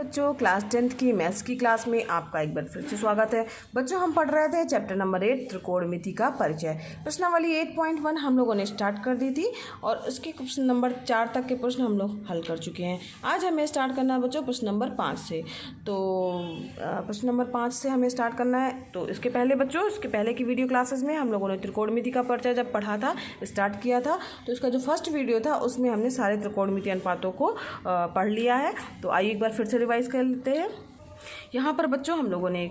बच्चों, class 10th की maths की क्लास में आपका एक बार फिर से स्वागत है। बच्चों, हम पढ़ रहे थे चैप्टर नंबर 8 त्रिकोणमिति का परिचय। प्रश्नावली 8.1 हम लोगों ने स्टार्ट कर दी थी और उसके प्रश्न नंबर 4 तक के प्रश्न हम लोग हल कर चुके हैं। आज हमें स्टार्ट करना है बच्चों प्रश्न नंबर 5 से। तो प्रश्न नंबर 5 से हमें स्टार्ट करना है। तो इसके पहले बच्चों, इसके पहले की वीडियो क्लासेस में हम लोगों ने त्रिकोणमिति का परिचय जब पढ़ा था, स्टार्ट किया था, तो इसका जो फर्स्ट वीडियो था उसमें हमने सारे त्रिकोणमिति अनुपातों को पढ़ लिया है। तो आइए एक बार फिर से रिवाइज कर लेते हैं। यहाँ पर बच्चों हम लोगों ने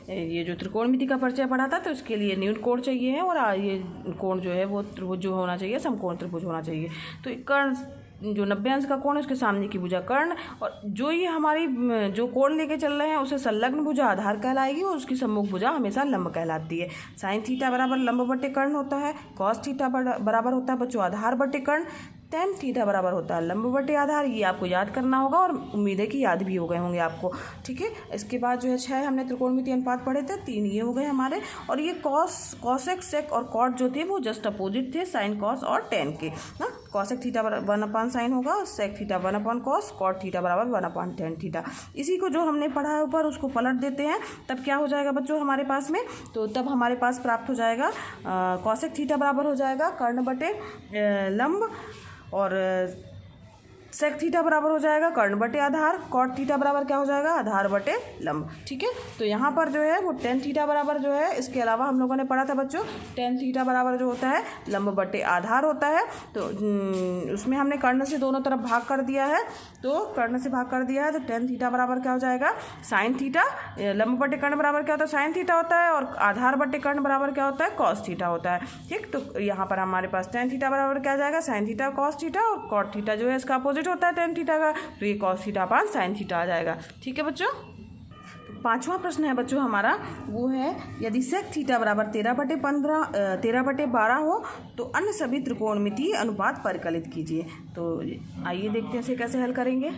ये जो त्रिकोणमिति का परिचय पढ़ा था, तो इसके लिए न्यून कोण चाहिए है और ये कोण जो है वो त्रिभुज जो होना चाहिए, समकोण त्रिभुज होना चाहिए। तो कर्ण जो 90 अंश का कोण है उसके सामने की भुजा कर्ण, और जो ये हमारी जो कोण लेके चल रहे हैं उसे संलग्न भुजा आधार कहलाएगी और उसकी सम्मुख भुजा हमेशा लंब कहलाती है। साइन थीटा बराबर लंब बटे कर्ण होता है, कॉस थीटा बराबर होता है बच्चों आधार बटे कर्ण, टेन थीटा बराबर होता है लंब बटे आधार। ये आपको याद करना होगा और उम्मीद है कि याद भी हो गए होंगे आपको, ठीक है। इसके बाद जो है 6 हमने त्रिकोणमिति अनुपात पढ़े थे, 3 ये हो गए हमारे। और ये कॉसेक सेक और कॉट जो थे वो जस्ट अपोजिट थे साइन कॉस और टेन के ना। कॉसेक थीटा 1/sin होगा, sec theta 1/cos, cot theta बराबर 1/tan थीटा। इसी को जो हमने पढ़ा है ऊपर उसको पलट देते हैं, तब क्या हो जाएगा बच्चों हमारे पास में, तो तब हमारे पास प्राप्त हो जाएगा कॉसेक थीटा बराबर हो जाएगा कर्ण बटे लंब, और सेक थीटा बराबर हो जाएगा कर्ण बटे आधार, कॉट थीटा बराबर क्या हो जाएगा आधार बटे लंब, ठीक है। तो यहाँ पर जो है वो टेन थीटा बराबर जो है, इसके अलावा हम लोगों ने पढ़ा था बच्चों टेन थीटा बराबर जो होता है लंब बटे आधार होता है। तो उसमें हमने कर्ण से दोनों तरफ भाग कर दिया है, तो कर्ण से भाग कर दिया है, तो टेन थीटा बराबर क्या हो जाएगा साइन थीटा, लंब बटे कर्ण बराबर क्या होता है साइन थीटा होता है, और आधार बटे कर्ण बराबर क्या होता है कॉस थीटा होता है, ठीक। तो यहाँ पर हमारे पास टेन थीटा बराबर क्या आ जाएगा साइन थीटा कॉस थीटा, और कॉट थीटा जो है इसका अपोजिट होता है टेन थीटा का, तो ये cos theta upon sine theta आ जाएगा, ठीक है बच्चों। तो 5वां प्रश्न है बच्चों हमारा, वो है यदि सेक थीटा बराबर 13/12 हो तो अन्य सभी त्रिकोणमिति अनुपात परिकलित कीजिए। तो आइए देखते हैं इसे कैसे हल करेंगे।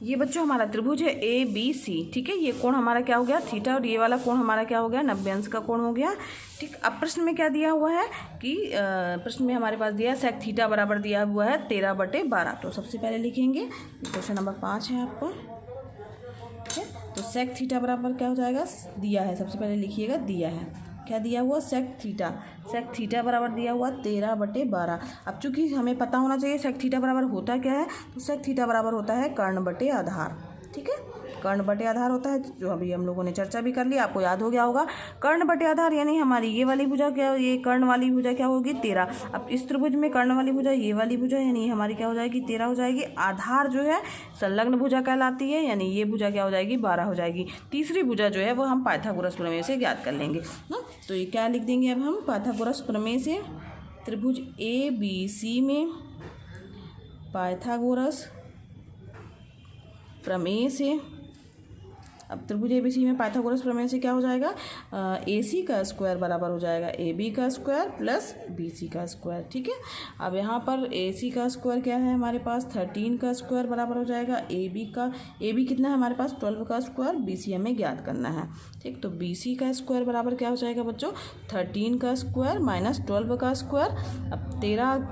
ये बच्चों हमारा त्रिभुज है ABC, ठीक है। ये कोण हमारा क्या हो गया थीटा, और ये वाला कोण हमारा क्या हो गया 90 अंश का कोण हो गया, ठीक। अब प्रश्न में क्या दिया हुआ है कि प्रश्न में हमारे पास दिया है सेक थीटा बराबर दिया हुआ है 13/12। तो सबसे पहले लिखेंगे क्वेश्चन नंबर 5 है आपको, ठीक है। तो सेक थीटा बराबर क्या हो जाएगा दिया है, सबसे पहले लिखिएगा दिया है क्या दिया हुआ सेक थीटा बराबर दिया हुआ 13/12। अब चूंकि हमें पता होना चाहिए सेक थीटा बराबर होता क्या है, तो सेक थीटा बराबर होता है कर्ण बटे आधार, ठीक है। कर्ण बटे आधार होता है, जो अभी हम लोगों ने चर्चा भी कर ली, आपको याद हो गया होगा। कर्ण बटे आधार यानी हमारी ये वाली भुजा क्या, ये कर्ण वाली भुजा क्या होगी 13। अब इस त्रिभुज में कर्ण वाली भुजा ये वाली भुजा यानी हमारी क्या हो जाएगी 13 हो जाएगी। आधार जो है संलग्न भुजा कहलाती है, यानी ये भुजा क्या हो जाएगी 12 हो जाएगी। तीसरी भुजा जो है वो हम पाइथागोरस प्रमेय से ज्ञात कर लेंगे ना। तो ये क्या लिख देंगे अब हम पाइथागोरस प्रमेय से, त्रिभुज ABC में पाइथागोरस प्रमेय से। अब त्रिभुज ABC में पाइथागोरस प्रमेय से क्या हो जाएगा AC का स्क्वायर बराबर हो जाएगा AB का स्क्वायर प्लस BC का स्क्वायर, ठीक है। अब यहाँ पर AC का स्क्वायर क्या है हमारे पास 13 का स्क्वायर बराबर हो जाएगा AB कितना है हमारे पास 12 का स्क्वायर, BC हमें ज्ञात करना है, ठीक। तो BC का स्क्वायर बराबर क्या हो जाएगा बच्चों 13 का स्क्वायर माइनस 12 का स्क्वायर। अब 13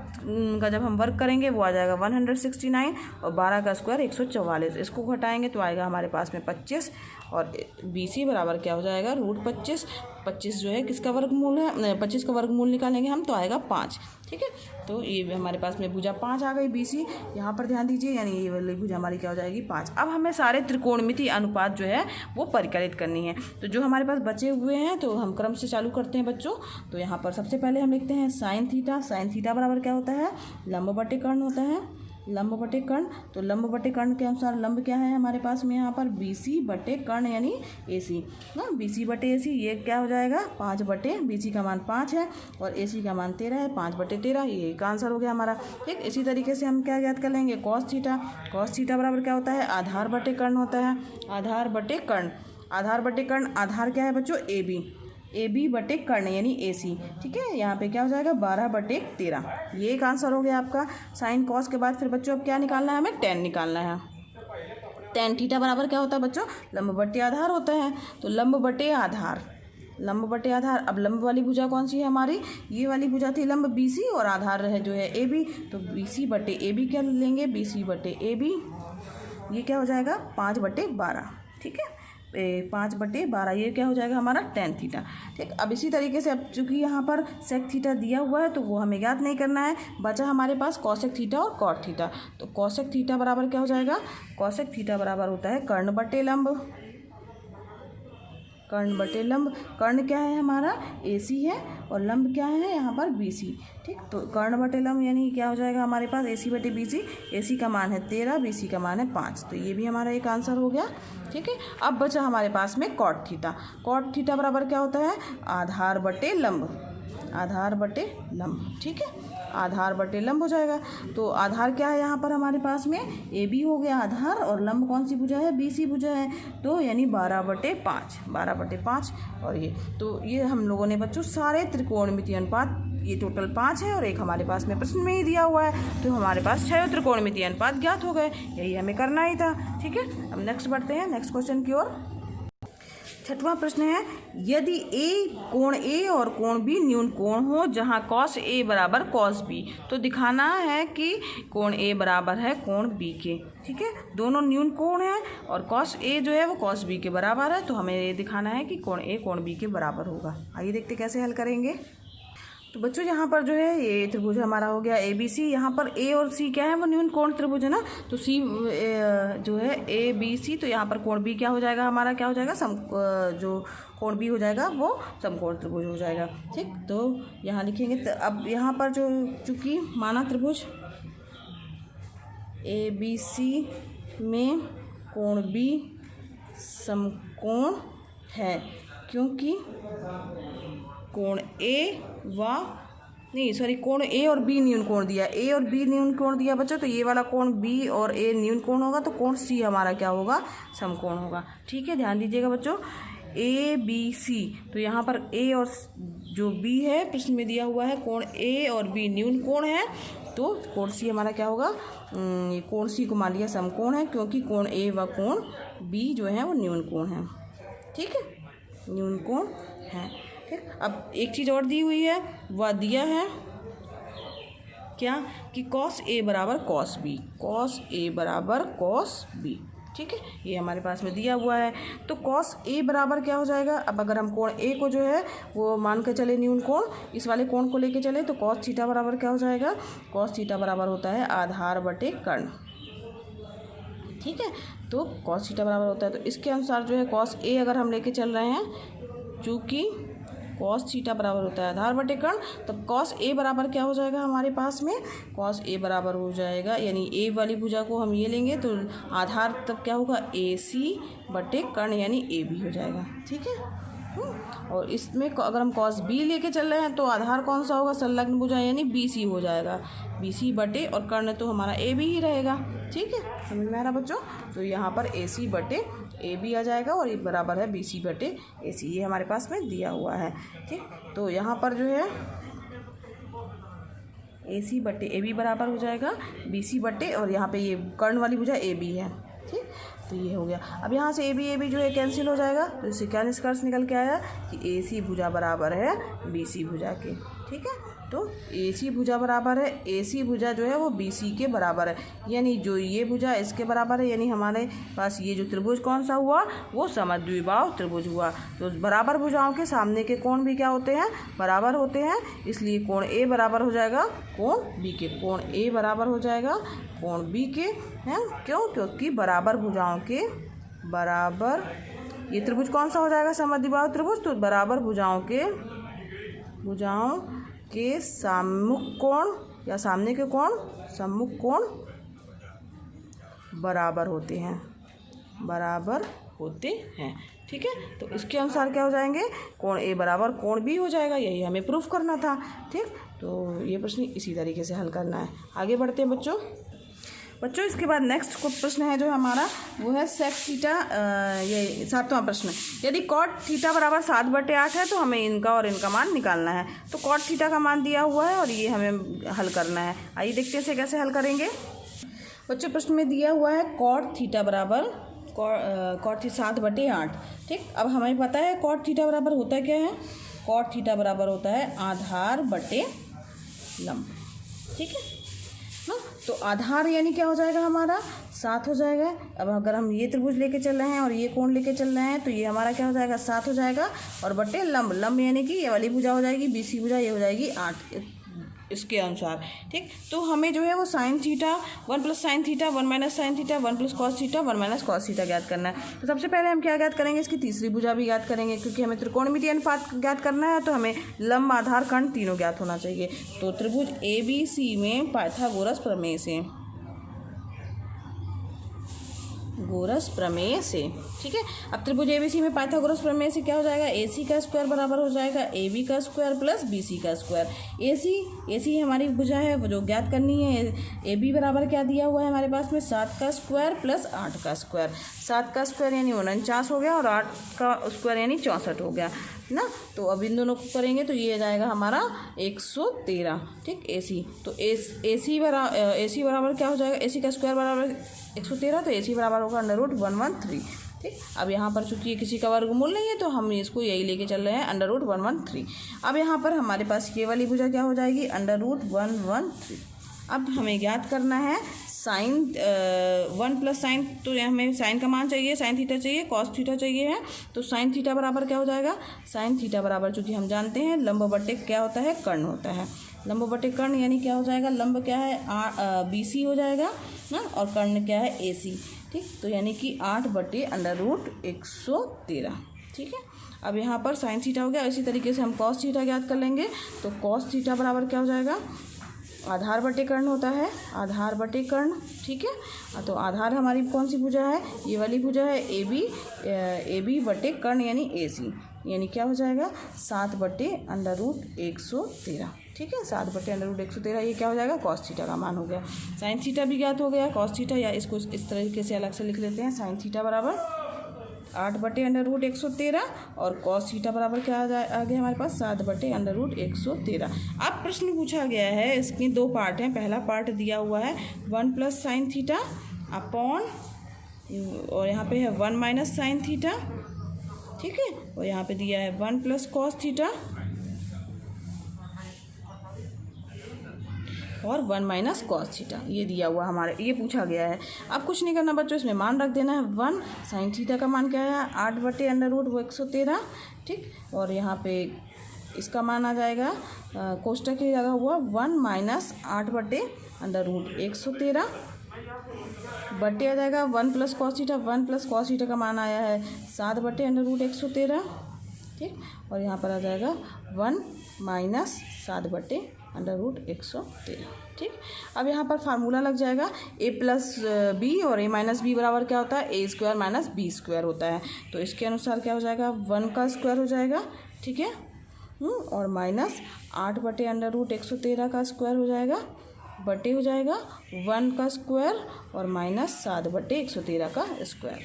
का जब हम वर्क करेंगे वो आ जाएगा 169, और 12 का स्क्वायर 144, इसको घटाएंगे तो आएगा हमारे पास में 25, और BC बराबर क्या हो जाएगा √25। 25 जो है किसका वर्गमूल है, 25 का वर्गमूल निकालेंगे हम तो आएगा 5, ठीक है। तो ये हमारे पास में भुजा 5 आ गई BC, यहाँ पर ध्यान दीजिए, यानी ये वाली भुजा हमारी क्या हो जाएगी 5। अब हमें सारे त्रिकोणमिति अनुपात जो है वो परिकलित करनी है। तो जो हमारे पास बचे हुए हैं तो हम क्रम से चालू करते हैं बच्चों। तो यहाँ पर सबसे पहले हम लिखते हैं साइन थीटा बराबर क्या होता है लंब बटे कर्ण होता है, लंब बटे कर्ण। तो लंब बटे कर्ण के अनुसार लंब क्या है हमारे पास में यहाँ पर BC बटे कर्ण यानी AC ना, BC बटे AC ये क्या हो जाएगा 5 बटे, BC का मान 5 है और AC का मान 13 है, 5 बटे 13, ये का आंसर हो गया हमारा, ठीक। इसी तरीके से हम क्या ज्ञात कर लेंगे कॉस थीटा बराबर क्या होता है आधार बटे कर्ण होता है, आधार बटे कर्ण। आधार क्या है बच्चों AB बटे कर्ण यानी AC, ठीक है। यहाँ पे क्या हो जाएगा 12/13, ये एक आंसर हो गया आपका। साइन कॉस के बाद फिर बच्चों अब क्या निकालना है हमें टेन निकालना है। टेन थीटा बराबर क्या होता है बच्चों लंब बटे आधार होता है, तो लंब बटे आधार। अब लंब वाली भुजा कौन सी है हमारी, ये वाली भुजा थी लंब BC, और आधार है जो है AB, तो BC बटे AB क्या लेंगे BC बटे AB ये क्या हो जाएगा 5/12, ठीक है। 5/12 ये क्या हो जाएगा हमारा tan थीटा, ठीक। अब इसी तरीके से, अब चूँकि यहाँ पर sec थीटा दिया हुआ है तो वो हमें ज्ञात नहीं करना है, बचा हमारे पास cosec थीटा और cot थीटा। तो cosec थीटा बराबर क्या हो जाएगा, cosec थीटा बराबर होता है कर्ण बटे लंब, कर्ण बटे लंब। कर्ण क्या है हमारा AC है और लंब क्या है यहाँ पर BC, ठीक। तो कर्ण बटे लंब यानी क्या हो जाएगा हमारे पास AC बटे BC। AC का मान है 13, BC का मान है 5, तो ये भी हमारा एक आंसर हो गया, ठीक है। अब बचा हमारे पास में कॉट थीटा। कॉट थीटा बराबर क्या होता है आधार बटे लंब, आधार बटे लंब, ठीक है। आधार बटे लंब हो जाएगा। तो आधार क्या है यहाँ पर हमारे पास में AB हो गया आधार, और लंब कौन सी भुजा है BC भुजा है, तो यानी 12/5, 12/5। और ये तो ये हम लोगों ने बच्चों सारे त्रिकोणमितीय अनुपात, ये टोटल 5 है और एक हमारे पास में प्रश्न में ही दिया हुआ है, तो हमारे पास 6 त्रिकोणमितीय अनुपात ज्ञात हो गए। यही हमें करना ही था, ठीक है। अब नेक्स्ट बढ़ते हैं नेक्स्ट क्वेश्चन की ओर। 6वां प्रश्न है, यदि कोण A और कोण B न्यून कोण हो जहां cos A बराबर cos B, तो दिखाना है कि कोण A बराबर है कोण B के, ठीक है। दोनों न्यून कोण है और cos A जो है वो cos B के बराबर है, तो हमें ये दिखाना है कि कोण A कोण B के बराबर होगा। आइए देखते कैसे हल करेंगे। तो बच्चों यहाँ पर जो है ये त्रिभुज हमारा हो गया ABC, यहाँ पर A और C क्या है वो न्यून कोण त्रिभुज है ना, तो C जो है ABC, तो यहाँ पर कोण B क्या हो जाएगा हमारा, क्या हो जाएगा जो कोण B हो जाएगा वो समकोण त्रिभुज हो जाएगा, ठीक। तो यहाँ लिखेंगे। तो अब यहाँ पर जो चूँकि माना त्रिभुज ABC में कोण B समकोण है, क्योंकि कोण कोण A और B न्यून कोण दिया, A और B न्यून कोण दिया बच्चों, तो ये वाला कोण B और A न्यून कोण होगा, तो कोण C हमारा क्या होगा समकोण होगा, ठीक है। ध्यान दीजिएगा बच्चों ABC, तो यहाँ पर A और जो B है प्रश्न में दिया हुआ है कोण A और B न्यून कोण है, तो कोण C हमारा क्या होगा, कोण C को मान लिया समकोण है, क्योंकि कोण A व कोण B जो है वो न्यून कोण है, ठीक है, न्यून कोण है, ठीक। अब एक चीज़ और दी हुई है, वह दिया है क्या कि cos A बराबर cos B, cos A बराबर cos B, ठीक है, ये हमारे पास में दिया हुआ है। तो cos A बराबर क्या हो जाएगा, अब अगर हम कोण A को जो है वो मान के चले न्यून कोण, इस वाले कोण को लेके चले, तो cos थीटा बराबर क्या हो जाएगा, cos थीटा बराबर होता है आधार बटे कर्ण, ठीक है। तो cos थीटा बराबर होता है, तो इसके अनुसार जो है cos A अगर हम लेके चल रहे हैं, चूँकि cos थीटा बराबर होता है आधार बटे कर्ण, तब cos A बराबर क्या हो जाएगा हमारे पास में, cos A बराबर हो जाएगा, यानी A वाली भुजा को हम ये लेंगे तो आधार तब क्या होगा AC बटे कर्ण यानी AB हो जाएगा, ठीक है। और इसमें अगर हम cos B लेके चल रहे हैं तो आधार कौन सा होगा संलग्न भुजा यानी BC हो जाएगा, BC बटे और कर्ण तो हमारा AB ही रहेगा, ठीक है, समझ में आ रहा बच्चों। तो यहाँ पर AC बटे AB आ जाएगा और ये बराबर है BC बटे AC, ये हमारे पास में दिया हुआ है, ठीक। तो यहाँ पर जो है AC बटे AB बराबर हो जाएगा BC बटे, और यहाँ पे ये कर्ण वाली भुजा AB है, ठीक। तो ये हो गया। अब यहाँ से AB जो है कैंसिल हो जाएगा, तो इससे क्या निष्कर्ष निकल के आया कि AC भुजा बराबर है BC भुजा के, ठीक है। तो AC भुजा बराबर है, AC भुजा जो है वो BC के बराबर है, यानी जो ये भुजा इसके बराबर है, यानी हमारे पास ये जो त्रिभुज कौन सा हुआ वो समद्विबाहु त्रिभुज हुआ। तो बराबर भुजाओं के सामने के कोण भी क्या होते हैं बराबर होते हैं, इसलिए कोण A बराबर हो जाएगा कोण B के, कोण A बराबर हो जाएगा कोण B के, हैं क्यों, क्योंकि बराबर भुजाओं के बराबर, ये त्रिभुज कौन सा हो जाएगा समद्विबाहु त्रिभुज, तो बराबर भुजाओं के सम्मुख कोण या सामने के कोण सम्मुख कोण बराबर होते हैं, ठीक है। तो इसके अनुसार क्या हो जाएंगे, कोण A बराबर कोण B हो जाएगा, यही हमें प्रूफ करना था, ठीक। तो ये प्रश्न इसी तरीके से हल करना है। आगे बढ़ते हैं बच्चों। इसके बाद नेक्स्ट प्रश्न है जो हमारा वो है सेक थीटा, ये 7वां प्रश्न। यदि कॉट थीटा बराबर 7/8 है तो हमें इनका और इनका मान निकालना है। तो कॉट थीटा का मान दिया हुआ है और ये हमें हल करना है। आइए देखते हैं इसे कैसे हल करेंगे। बच्चों प्रश्न में दिया हुआ है कॉट थीटा बराबर 7/8, ठीक। अब हमें पता है कॉट थीटा बराबर होता क्या है, कॉट थीटा बराबर होता है आधार बटे लंब, ठीक है ना। तो आधार यानी क्या हो जाएगा हमारा 7 हो जाएगा। अब अगर हम ये त्रिभुज लेके चल रहे हैं और ये कोण लेके चल रहे हैं तो ये हमारा क्या हो जाएगा 7 हो जाएगा, और बटे लंब, लंब यानी कि ये वाली भुजा हो जाएगी BC भुजा, ये हो जाएगी 8 इसके अनुसार। ठीक, तो हमें जो है वो sine theta 1 plus sine theta 1 minus sine theta 1 plus cos theta 1 minus cos theta ज्ञात करना है। तो सबसे पहले हम क्या ज्ञात करेंगे, इसकी तीसरी भुजा भी ज्ञात करेंगे, क्योंकि हमें त्रिकोणमितीय अनुपात ज्ञात करना है तो हमें लंब, आधार, कर्ण तीनों ज्ञात होना चाहिए। तो त्रिभुज ABC में पाइथागोरस प्रमेय से, गोरस प्रमेय से, ठीक है। अब त्रिभुज ABC में पाइथागोरस प्रमेय से क्या हो जाएगा, AC का स्क्वायर बराबर हो जाएगा AB का स्क्वायर प्लस BC का स्क्वायर। AC हमारी भुजा है वो जो ज्ञात करनी है। AB बराबर क्या दिया हुआ है हमारे पास में 7 का स्क्वायर प्लस 8 का स्क्वायर। 7 का स्क्वायर यानी 49 हो गया और 8 का स्क्वायर यानी 64 हो गया ना। तो अब इन दोनों को करेंगे तो ये आ जाएगा हमारा 113। ठीक, AC तो AC बराबर क्या हो जाएगा, AC का स्क्वायर बराबर 113, तो AC बराबर होगा √113। ठीक, अब यहाँ पर चूंकि ये किसी का वर्गमूल नहीं है तो हम इसको यही लेके चल रहे हैं √113। अब यहाँ पर हमारे पास ये वाली भुजा क्या हो जाएगी √113। अब हमें ज्ञात करना है साइन 1 प्लस साइन, तो हमें साइन का मान चाहिए, साइन थीटा चाहिए, कॉस थीटा चाहिए है। तो साइन थीटा बराबर क्या हो जाएगा, साइन थीटा बराबर चूँकि हम जानते हैं लंब बटे क्या होता है, कर्ण होता है। लंब बटे कर्ण यानी क्या हो जाएगा, लंब क्या है BC हो जाएगा ना, और कर्ण क्या है AC। ठीक, तो यानी कि 8 बटे √113। ठीक है, अब यहाँ पर साइन थीटा हो गया। इसी तरीके से हम कॉस थीटा ज्ञात कर लेंगे। तो कॉस थीटा बराबर क्या हो जाएगा, आधार बटे कर्ण होता है, आधार बटे कर्ण। ठीक है, तो आधार हमारी कौन सी भुजा है, ये वाली भुजा है AB बटे कर्ण यानी AC, यानी क्या हो जाएगा 7 बटे √113। ठीक है, 7 बटे √113, ये क्या हो जाएगा कॉस थीटा का मान हो गया। साइन थीटा भी ज्ञात हो गया, कॉस थीटा, या इसको इस तरीके से अलग से लिख लेते हैं, साइन थीटा बराबर 8 बटे √113 और कॉस थीटा बराबर क्या आ गया हमारे पास 7 बटे √113। अब प्रश्न पूछा गया है, इसमें 2 पार्ट हैं। पहला पार्ट दिया हुआ है 1 प्लस साइन थीटा अपॉन, और यहाँ पे है 1 माइनस साइन थीटा। ठीक है, और यहाँ पे दिया है 1 प्लस कॉस थीटा और 1 माइनस कॉस थीटा, ये दिया हुआ हमारे, ये पूछा गया है। अब कुछ नहीं करना बच्चों, इसमें मान रख देना है 1। साइन थीटा का मान क्या है 8 बटे √113। ठीक, और यहाँ पे इसका मान आ जाएगा कोष्टक ही लगा हुआ 1 माइनस 8 बटे √113 बटे आ जाएगा 1 plus cos theta. 1 plus cos theta का मान आया है 7 बटे √113। ठीक, और यहाँ पर आ जाएगा 1 माइनस 7 बटे √113। ठीक, अब यहाँ पर फार्मूला लग जाएगा A प्लस B और A माइनस B बराबर क्या होता है, A square minus B square होता है। तो इसके अनुसार क्या हो जाएगा 1 का स्क्वायर हो जाएगा। ठीक है, और माइनस 8 बटे √113 का स्क्वायर हो जाएगा, बटे हो जाएगा 1 का स्क्वायर और माइनस 7 बटे 113 का स्क्वायर।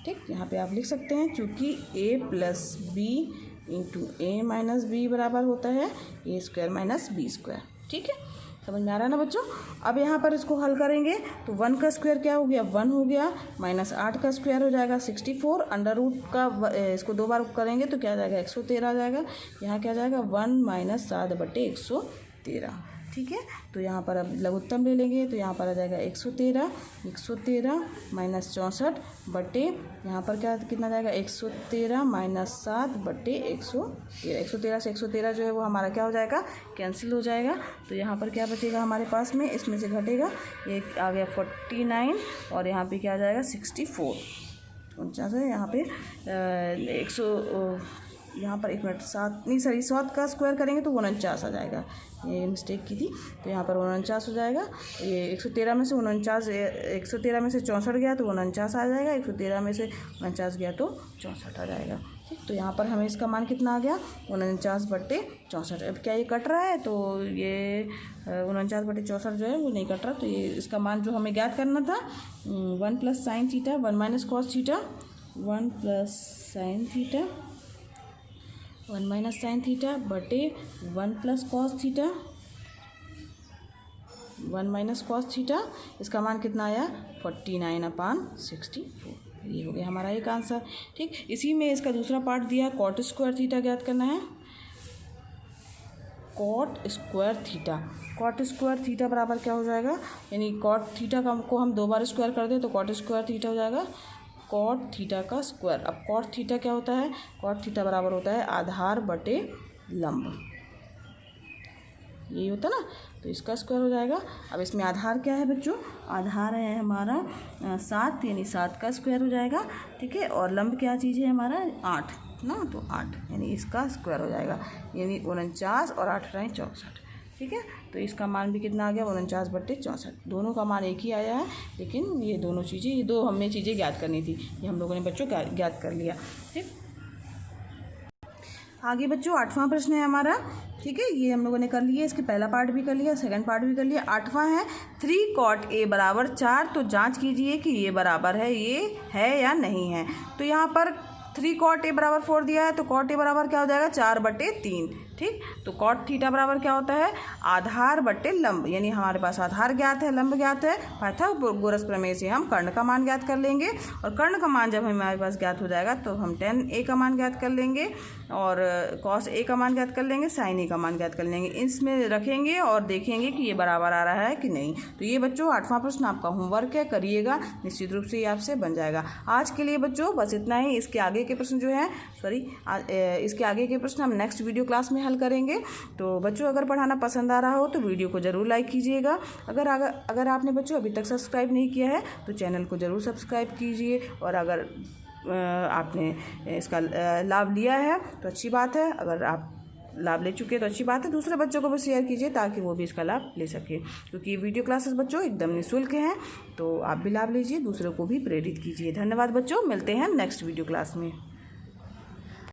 ठीक, यहाँ पे आप लिख सकते हैं चूँकि A plus B into A minus B बराबर होता है A square minus B square. ठीक है, समझ में आ रहा है ना बच्चों। अब यहाँ पर इसको हल करेंगे तो 1 का स्क्वायर क्या हो गया 1 हो गया, माइनस 8 का स्क्वायर हो जाएगा 64, अंडर रूट का इसको 2 बार करेंगे तो क्या आ जाएगा 113 आ जाएगा। यहाँ क्या आ जाएगा 1 माइनस 7 बटे 113। ठीक है, तो यहाँ पर अब लघुत्तम ले लेंगे तो यहाँ पर आ जाएगा 113 माइनस 64 बटे, यहाँ पर क्या कितना जाएगा 113 माइनस 7 बटे 113। 113 से 113 जो है वो हमारा क्या हो जाएगा कैंसिल हो जाएगा। तो यहाँ पर क्या बचेगा हमारे पास में, इसमें से घटेगा, एक आ गया 49 और यहाँ पे क्या आ जाएगा 64। 49 है यहाँ पे 100, यहाँ पर 7 का स्क्वायर करेंगे तो 49 आ जाएगा, ये मिस्टेक की थी। तो यहाँ पर 49 हो जाएगा। ये 113 में से 113 में से 64 गया तो 49 आ जाएगा, 113 में से 49 गया तो 64 आ जाएगा। ठीक, तो यहाँ पर हमें इसका मान कितना आ गया 49 बटे 64। अब क्या ये कट रहा है, तो ये 49 बटे 64 जो है वो नहीं कट रहा। तो ये इसका मान जो हमें ज्ञात करना था 1 plus sine theta 1 minus cos theta 1 plus sine theta 1 minus sine theta बटे 1 plus cos theta 1 minus cos theta, इसका मान कितना आया 49/64। ये हो गया हमारा एक आंसर। ठीक, इसी में इसका दूसरा पार्ट दिया कॉट स्क्वायर थीटा ज्ञात करना है। Cot square theta. Cot square theta बराबर क्या हो जाएगा, यानी कॉट थीटा को हम 2 बार स्क्वायर कर दें तो कॉट स्क्वायर थीटा हो जाएगा कॉट थीटा का स्क्वायर। अब कॉट थीटा क्या होता है, कॉट थीटा बराबर होता है आधार बटे लंब, यही होता ना, तो इसका स्क्वायर हो जाएगा। अब इसमें आधार क्या है बच्चों, आधार है हमारा 7, यानी 7 का स्क्वायर हो जाएगा, ठीक है। और लंब क्या चीज़ है हमारा 8 ना, तो 8 यानी इसका स्क्वायर हो जाएगा, यानी 49 और 8 रहे 64, ठीक है। तो इसका मान भी कितना आ गया 49 बटे 64, दोनों का मान एक ही आया है, लेकिन ये दोनों चीज़ें, ये दो हमें चीज़ें ज्ञात करनी थी, ये हम लोगों ने बच्चों ज्ञात कर लिया, ठीक। आगे बच्चों 8वां प्रश्न है हमारा, ठीक है, ये हम लोगों ने कर लिया, इसके पहला पार्ट भी कर लिया, सेकंड पार्ट भी कर लिया। 8वां है 3 cot a बराबर 4, तो जांच कीजिए कि ये बराबर है, ये है या नहीं है। तो यहाँ पर 3 cot a बराबर 4 दिया है, तो cot a बराबर क्या हो जाएगा 4 बटे 3, ठीक। तो cot थीटा बराबर क्या होता है, आधार बटे लंब, यानी हमारे पास आधार ज्ञात है, लंब ज्ञात है, पाइथागोरस प्रमेय से हम कर्ण का मान ज्ञात कर लेंगे, और कर्ण का मान जब हमारे पास ज्ञात हो जाएगा तो हम tan a का मान ज्ञात कर लेंगे, और cos a का मान ज्ञात कर लेंगे, sin a का मान ज्ञात कर लेंगे, इसमें रखेंगे और देखेंगे कि ये बराबर आ रहा है कि नहीं। तो ये बच्चों 8वां प्रश्न आपका होमवर्क है, करिएगा, निश्चित रूप से ये आपसे बन जाएगा। आज के लिए बच्चों बस इतना ही। इसके आगे के प्रश्न जो है इसके आगे के प्रश्न हम नेक्स्ट वीडियो क्लास में हल करेंगे। तो बच्चों अगर पढ़ाना पसंद आ रहा हो तो वीडियो को ज़रूर लाइक कीजिएगा। अगर आपने बच्चों अभी तक सब्सक्राइब नहीं किया है तो चैनल को ज़रूर सब्सक्राइब कीजिए, और अगर आपने इसका लाभ लिया है तो अच्छी बात है, अगर आप लाभ ले चुके हैं तो अच्छी बात है, दूसरे बच्चों को भी शेयर कीजिए ताकि वो भी इसका लाभ ले सके, क्योंकि वीडियो क्लासेस बच्चों एकदम निःशुल्क हैं, तो आप भी लाभ लीजिए, दूसरों को भी प्रेरित कीजिए। धन्यवाद बच्चों, मिलते हैं नेक्स्ट वीडियो क्लास में।